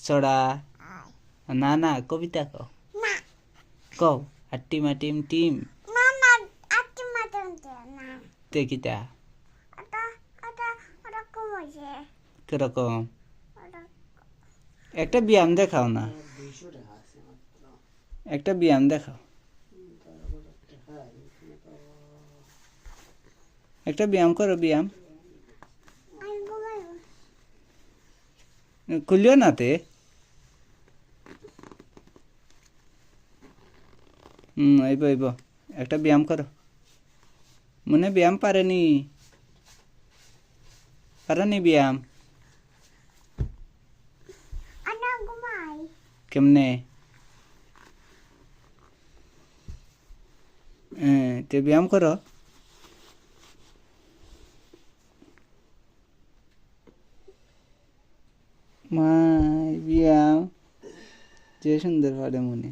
ছড়া না না কবিতা কও কও হাট্টিমা টিম টিম কিতা কিরকম একটা ব্যায়াম দেখাও না একটা ব্যায়াম দেখাও একটা ব্যায়াম করো ব্যায়াম খুলিও না তে আইব আইব একটা ব্যায়াম করো মনে ব্যায়াম পারেনি ব্যায়াম কেমনে তে ব্যায়াম করো মাই ব্যায়াম যে সুন্দর পারে মনে